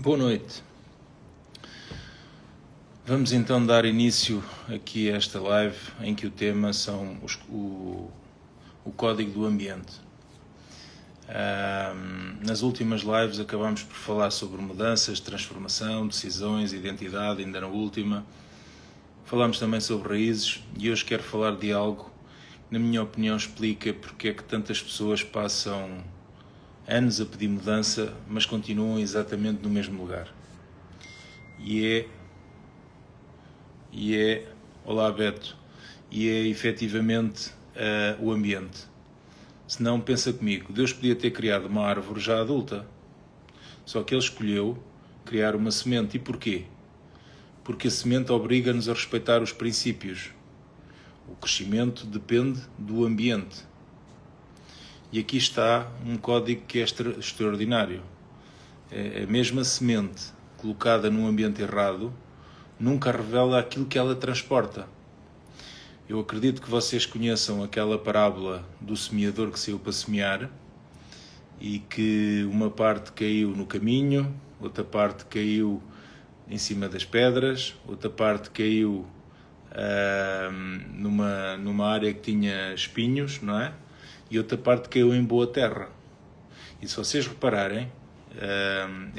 Boa noite. Vamos então dar início aqui a esta live em que o tema são o código do ambiente. Nas últimas lives acabámos por falar sobre mudanças, transformação, decisões, identidade, ainda na última. Falámos também sobre raízes e hoje quero falar de algo que, na minha opinião, explica porque é que tantas pessoas passam anos a pedir mudança, mas continuam exatamente no mesmo lugar. Olá Beto, e é efetivamente o ambiente. Se não, pensa comigo, Deus podia ter criado uma árvore já adulta, só que Ele escolheu criar uma semente. E porquê? Porque a semente obriga-nos a respeitar os princípios. O crescimento depende do ambiente. E aqui está um código que é extraordinário. A mesma semente colocada num ambiente errado nunca revela aquilo que ela transporta. Eu acredito que vocês conheçam aquela parábola do semeador que saiu para semear e que uma parte caiu no caminho, outra parte caiu em cima das pedras, outra parte caiu numa área que tinha espinhos, não é? E outra parte caiu em boa terra. E se vocês repararem,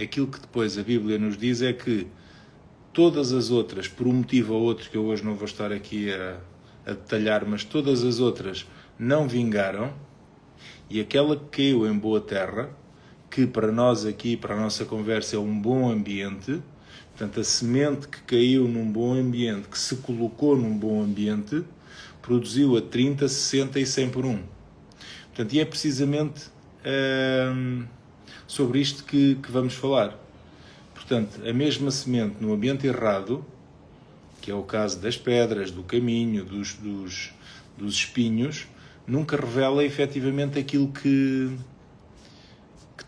aquilo que depois a Bíblia nos diz é que todas as outras, por um motivo ou outro que eu hoje não vou estar aqui a detalhar, mas todas as outras não vingaram, e aquela que caiu em boa terra, que para nós aqui, para a nossa conversa, é um bom ambiente, portanto a semente que caiu num bom ambiente, que se colocou num bom ambiente, produziu a 30, 60 e 100 por 1. Portanto, e é precisamente sobre isto que vamos falar. Portanto, a mesma semente no ambiente errado, que é o caso das pedras, do caminho, dos espinhos, nunca revela efetivamente aquilo que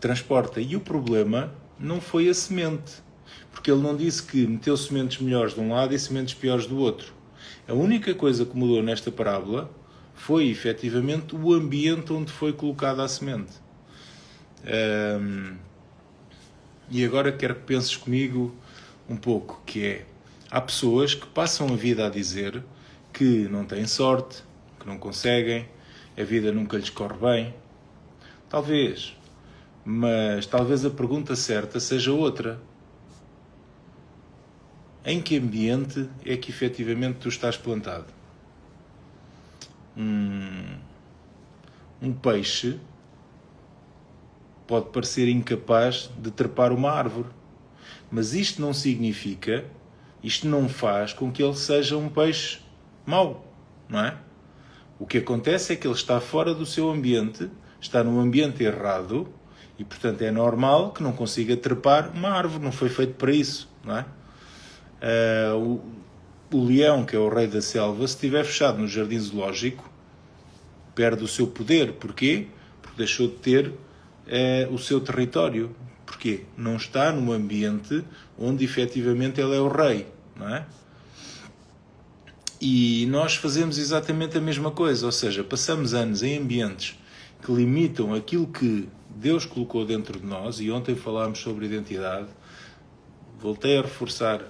transporta. E o problema não foi a semente, porque ele não disse que meteu sementes melhores de um lado e sementes piores do outro. A única coisa que mudou nesta parábola foi efetivamente o ambiente onde foi colocada a semente. E agora quero que penses comigo um pouco, que é, há pessoas que passam a vida a dizer que não têm sorte, que não conseguem, a vida nunca lhes corre bem. Talvez, mas talvez a pergunta certa seja outra. Em que ambiente é que efetivamente tu estás plantado? Um peixe pode parecer incapaz de trepar uma árvore, mas isto não significa, isto não faz com que ele seja um peixe mau, não é? O que acontece é que ele está fora do seu ambiente, está num ambiente errado e, portanto, é normal que não consiga trepar uma árvore, não foi feito para isso, não é? O leão, que é o rei da selva, se estiver fechado no jardim zoológico, perde o seu poder. Porquê? Porque deixou de ter o seu território. Porquê? Não está num ambiente onde efetivamente ele é o rei, não é? E nós fazemos exatamente a mesma coisa, ou seja, passamos anos em ambientes que limitam aquilo que Deus colocou dentro de nós, e ontem falámos sobre identidade. Voltei a reforçar,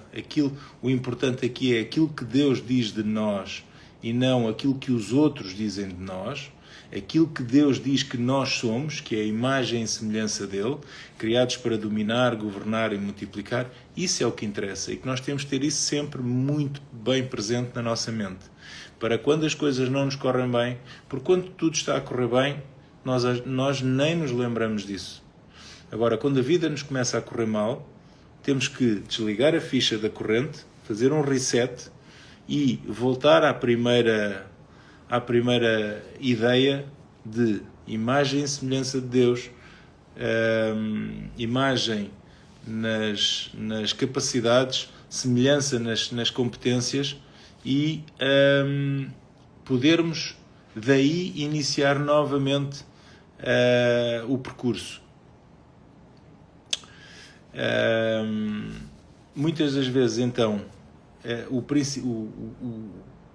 o importante aqui é aquilo que Deus diz de nós e não aquilo que os outros dizem de nós. Aquilo que Deus diz que nós somos, que é a imagem e semelhança dele, criados para dominar, governar e multiplicar, isso é o que interessa e que nós temos de ter isso sempre muito bem presente na nossa mente. Para quando as coisas não nos correm bem, porque quando tudo está a correr bem, nós nem nos lembramos disso. Agora, quando a vida nos começa a correr mal, temos que desligar a ficha da corrente, fazer um reset e voltar à primeira ideia de imagem e semelhança de Deus, imagem nas capacidades, semelhança nas competências e podermos daí iniciar novamente o percurso. Muitas das vezes, então, o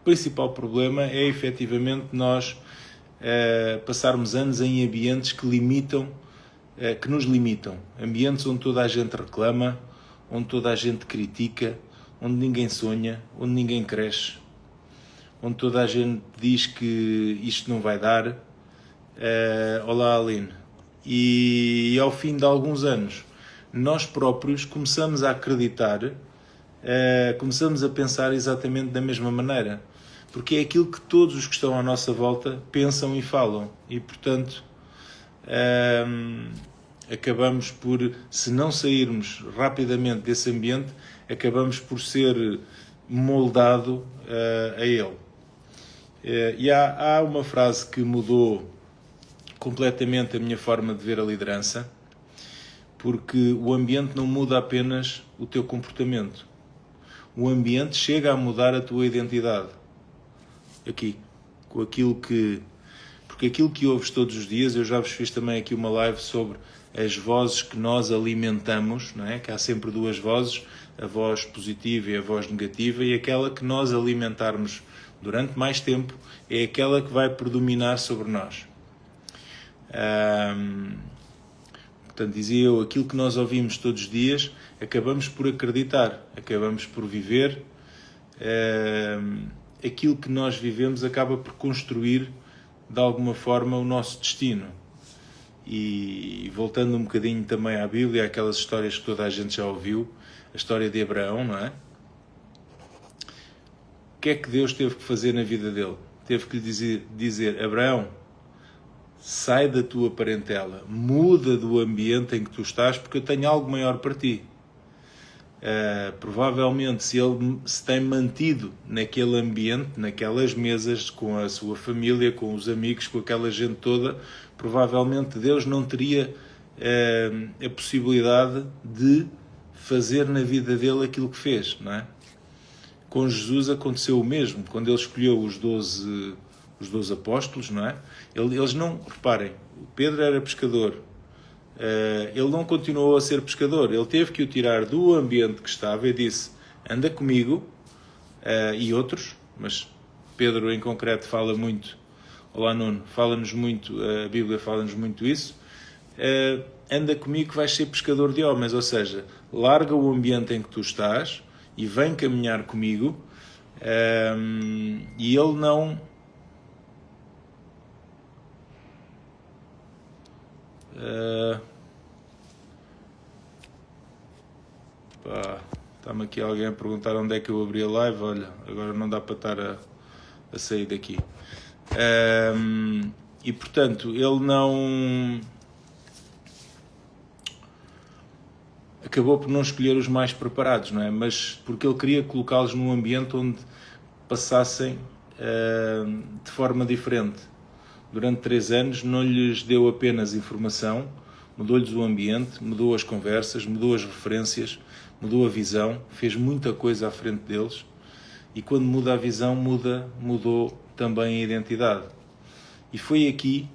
principal problema é efetivamente nós passarmos anos em ambientes que limitam que nos limitam. Ambientes onde toda a gente reclama, onde toda a gente critica, onde ninguém sonha, onde ninguém cresce, onde toda a gente diz que isto não vai dar. Olá, Aline. E ao fim de alguns anos, nós próprios começamos a acreditar, começamos a pensar exatamente da mesma maneira. Porque é aquilo que todos os que estão à nossa volta pensam e falam. E, portanto, acabamos por, se não sairmos rapidamente desse ambiente, acabamos por ser moldado a ele. E há uma frase que mudou completamente a minha forma de ver a liderança, porque o ambiente não muda apenas o teu comportamento. O ambiente chega a mudar a tua identidade. Aqui, com aquilo que... Porque aquilo que ouves todos os dias, eu já vos fiz também aqui uma live sobre as vozes que nós alimentamos, não é? Que há sempre duas vozes, a voz positiva e a voz negativa, e aquela que nós alimentarmos durante mais tempo é aquela que vai predominar sobre nós. Portanto, dizia eu, aquilo que nós ouvimos todos os dias, acabamos por acreditar, acabamos por viver. Aquilo que nós vivemos acaba por construir, de alguma forma, o nosso destino. E voltando um bocadinho também à Bíblia, aquelas histórias que toda a gente já ouviu, a história de Abraão, não é? O que é que Deus teve que fazer na vida dele? Teve que lhe dizer, Abraão, sai da tua parentela, muda do ambiente em que tu estás, porque eu tenho algo maior para ti. Provavelmente, se ele se tem mantido naquele ambiente, naquelas mesas, com a sua família, com os amigos, com aquela gente toda, provavelmente Deus não teria a possibilidade de fazer na vida dele aquilo que fez, não é? Com Jesus aconteceu o mesmo, quando ele escolheu os 12 apóstolos, não é? Eles não, reparem, Pedro era pescador, ele não continuou a ser pescador, ele teve que o tirar do ambiente que estava e disse, anda comigo, e outros, mas Pedro em concreto fala muito, olá Nuno, fala-nos muito, a Bíblia fala-nos muito isso, anda comigo que vais ser pescador de homens, ou seja, larga o ambiente em que tu estás e vem caminhar comigo, e ele não... Está-me aqui alguém a perguntar onde é que eu abri a live. Olha, agora não dá para estar a sair daqui. E portanto, ele não... Acabou por não escolher os mais preparados, não é? Mas porque ele queria colocá-los num ambiente onde passassem de forma diferente. Durante 3 anos não lhes deu apenas informação, mudou-lhes o ambiente, mudou as conversas, mudou as referências, mudou a visão, fez muita coisa à frente deles, e quando muda a visão, mudou também a identidade. E foi aqui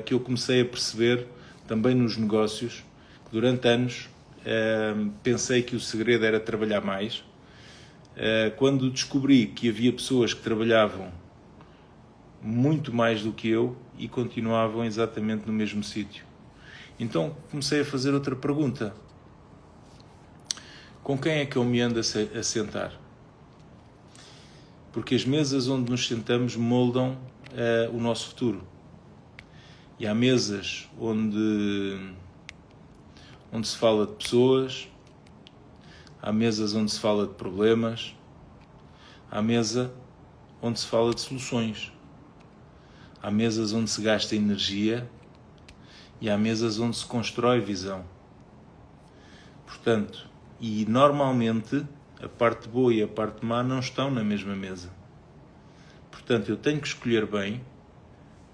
que eu comecei a perceber, também nos negócios, que durante anos pensei que o segredo era trabalhar mais. Quando descobri que havia pessoas que trabalhavam muito mais do que eu e continuavam exatamente no mesmo sítio. Então comecei a fazer outra pergunta. Com quem é que eu me ando a sentar? Porque as mesas onde nos sentamos moldam o nosso futuro. E há mesas onde se fala de pessoas, há mesas onde se fala de problemas, há mesa onde se fala de soluções. Há mesas onde se gasta energia e há mesas onde se constrói visão. Portanto, e normalmente a parte boa e a parte má não estão na mesma mesa. Portanto, eu tenho que escolher bem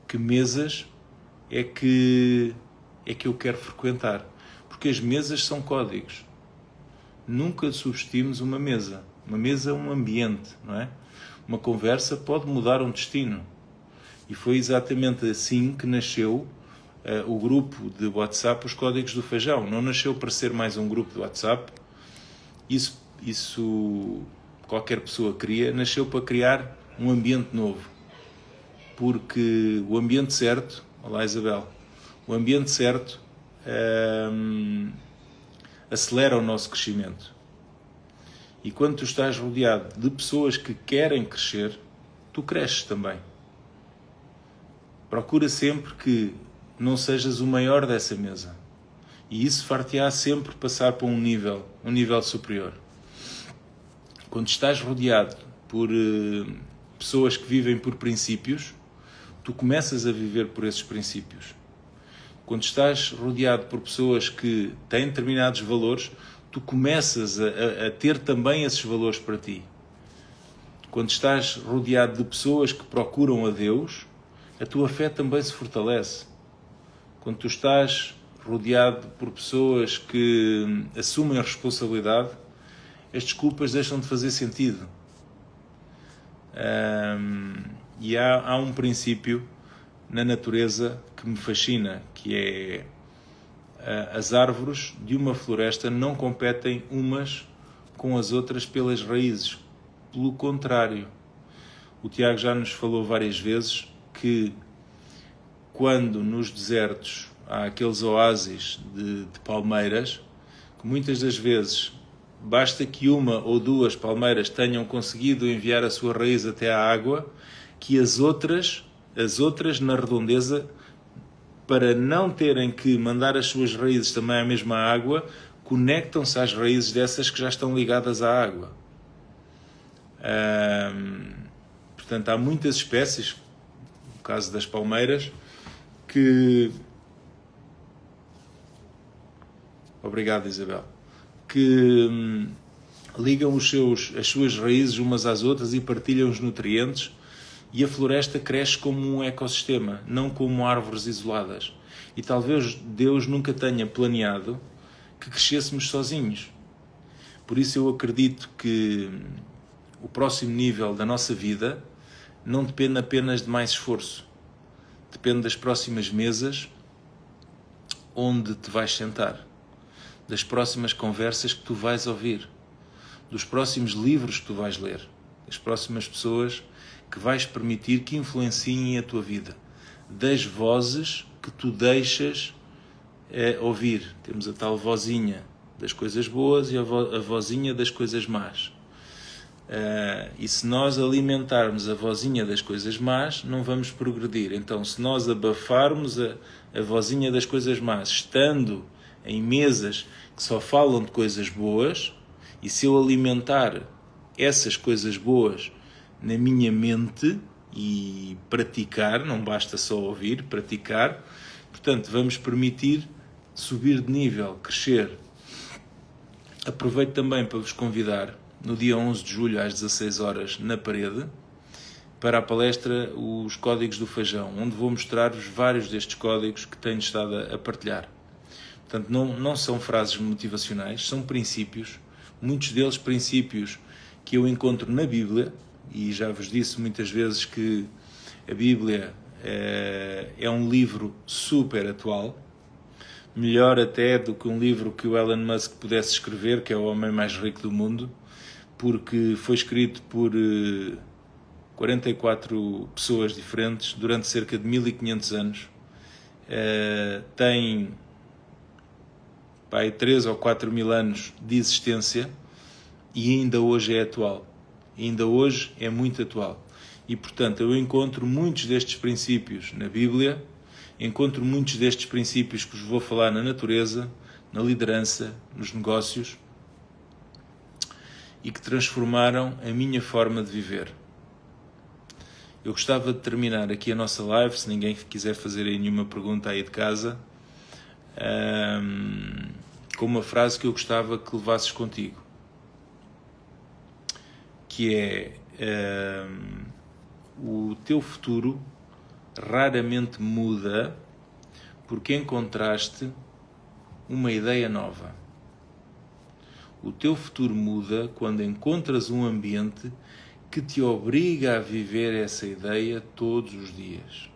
que mesas é que eu quero frequentar. Porque as mesas são códigos. Nunca subestimos uma mesa. Uma mesa é um ambiente, não é? Uma conversa pode mudar um destino. E foi exatamente assim que nasceu o grupo de WhatsApp, os Códigos do Feijão. Não nasceu para ser mais um grupo de WhatsApp. Isso qualquer pessoa queria. Nasceu para criar um ambiente novo. Porque o ambiente certo... Olá, Isabel. O ambiente certo acelera o nosso crescimento. E quando tu estás rodeado de pessoas que querem crescer, tu cresces também. Procura sempre que não sejas o maior dessa mesa. E isso far-te-á sempre passar para um nível superior. Quando estás rodeado por pessoas que vivem por princípios, tu começas a viver por esses princípios. Quando estás rodeado por pessoas que têm determinados valores, tu começas a ter também esses valores para ti. Quando estás rodeado de pessoas que procuram a Deus, a tua fé também se fortalece. Quando tu estás rodeado por pessoas que assumem a responsabilidade, as desculpas deixam de fazer sentido. E há um princípio na natureza que me fascina, que é as árvores de uma floresta não competem umas com as outras pelas raízes. Pelo contrário, o Tiago já nos falou várias vezes que quando nos desertos há aqueles oásis de palmeiras, que muitas das vezes basta que uma ou duas palmeiras tenham conseguido enviar a sua raiz até à água, que as outras na redondeza, para não terem que mandar as suas raízes também à mesma água, conectam-se às raízes dessas que já estão ligadas à água. Portanto, há muitas espécies, no caso das palmeiras, que... Obrigado, Isabel. Que ligam as suas raízes umas às outras e partilham os nutrientes, e a floresta cresce como um ecossistema, não como árvores isoladas. E talvez Deus nunca tenha planeado que crescêssemos sozinhos. Por isso eu acredito que o próximo nível da nossa vida não depende apenas de mais esforço. Depende das próximas mesas onde te vais sentar, das próximas conversas que tu vais ouvir, dos próximos livros que tu vais ler, das próximas pessoas que vais permitir que influenciem a tua vida, das vozes que tu deixas ouvir. Temos a tal vozinha das coisas boas e a vozinha das coisas más. E se nós alimentarmos a vozinha das coisas más, não vamos progredir. Então, se nós abafarmos a vozinha das coisas más, estando em mesas que só falam de coisas boas, e se eu alimentar essas coisas boas na minha mente e praticar, não basta só ouvir, praticar, portanto, vamos permitir subir de nível, crescer. Aproveito também para vos convidar, no dia 11 de julho, às 16 horas, na Parede, para a palestra Os Códigos do Feijão, onde vou mostrar-vos vários destes códigos que tenho estado a partilhar. Portanto, não são frases motivacionais, são princípios, muitos deles princípios que eu encontro na Bíblia, e já vos disse muitas vezes que a Bíblia é um livro super atual, melhor até do que um livro que o Elon Musk pudesse escrever, que é o homem mais rico do mundo, porque foi escrito por 44 pessoas diferentes durante cerca de 1500 anos. Tem 3 ou 4 mil anos de existência e ainda hoje é atual. Ainda hoje é muito atual. E, portanto, eu encontro muitos destes princípios na Bíblia, encontro muitos destes princípios que vos vou falar na natureza, na liderança, nos negócios, e que transformaram a minha forma de viver. Eu gostava de terminar aqui a nossa live, se ninguém quiser fazer aí nenhuma pergunta aí de casa, com uma frase que eu gostava que levasses contigo, que é: o teu futuro raramente muda porque encontraste uma ideia nova. O teu futuro muda quando encontras um ambiente que te obriga a viver essa ideia todos os dias.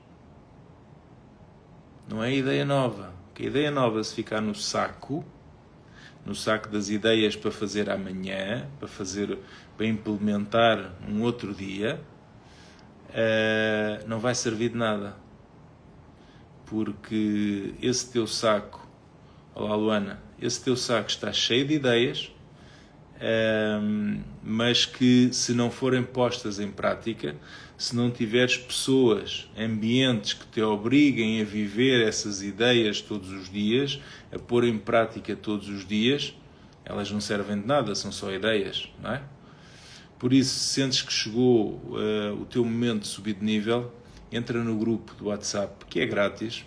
Não é ideia nova. Porque a ideia nova, se ficar no saco das ideias para fazer amanhã, para implementar um outro dia, não vai servir de nada. Porque esse teu saco Olá, Luana. Esse teu saco está cheio de ideias, mas que, se não forem postas em prática, se não tiveres pessoas, ambientes que te obriguem a viver essas ideias todos os dias, a pôr em prática todos os dias, elas não servem de nada, são só ideias, não é? Por isso, se sentes que chegou o teu momento de subir de nível, entra no grupo do WhatsApp, que é grátis.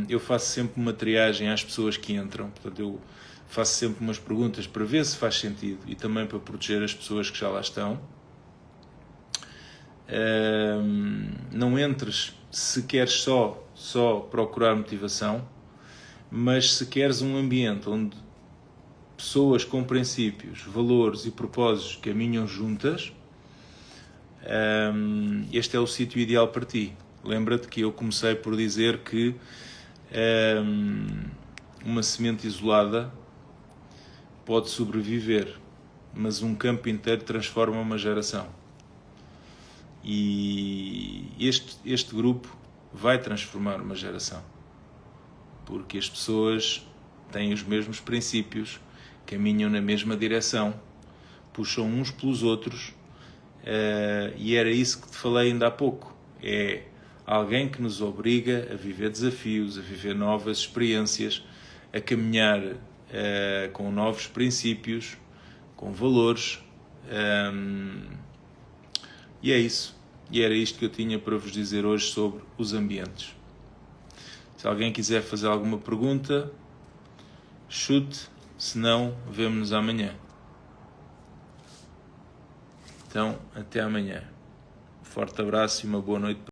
Eu faço sempre uma triagem às pessoas que entram, portanto eu faço sempre umas perguntas para ver se faz sentido e também para proteger as pessoas que já lá estão. Não entres se queres só procurar motivação, mas se queres um ambiente onde pessoas com princípios, valores e propósitos caminham juntas, este é o sítio ideal para ti. Lembra-te que eu comecei por dizer que uma semente isolada pode sobreviver, mas um campo inteiro transforma uma geração. E este grupo vai transformar uma geração, porque as pessoas têm os mesmos princípios, caminham na mesma direção, puxam uns pelos outros, e era isso que te falei ainda há pouco. É alguém que nos obriga a viver desafios, a viver novas experiências, a caminhar com novos princípios, com valores, e é isso. E era isto que eu tinha para vos dizer hoje sobre os ambientes. Se alguém quiser fazer alguma pergunta, chute, se não, vemo-nos amanhã. Então, até amanhã. Um forte abraço e uma boa noite.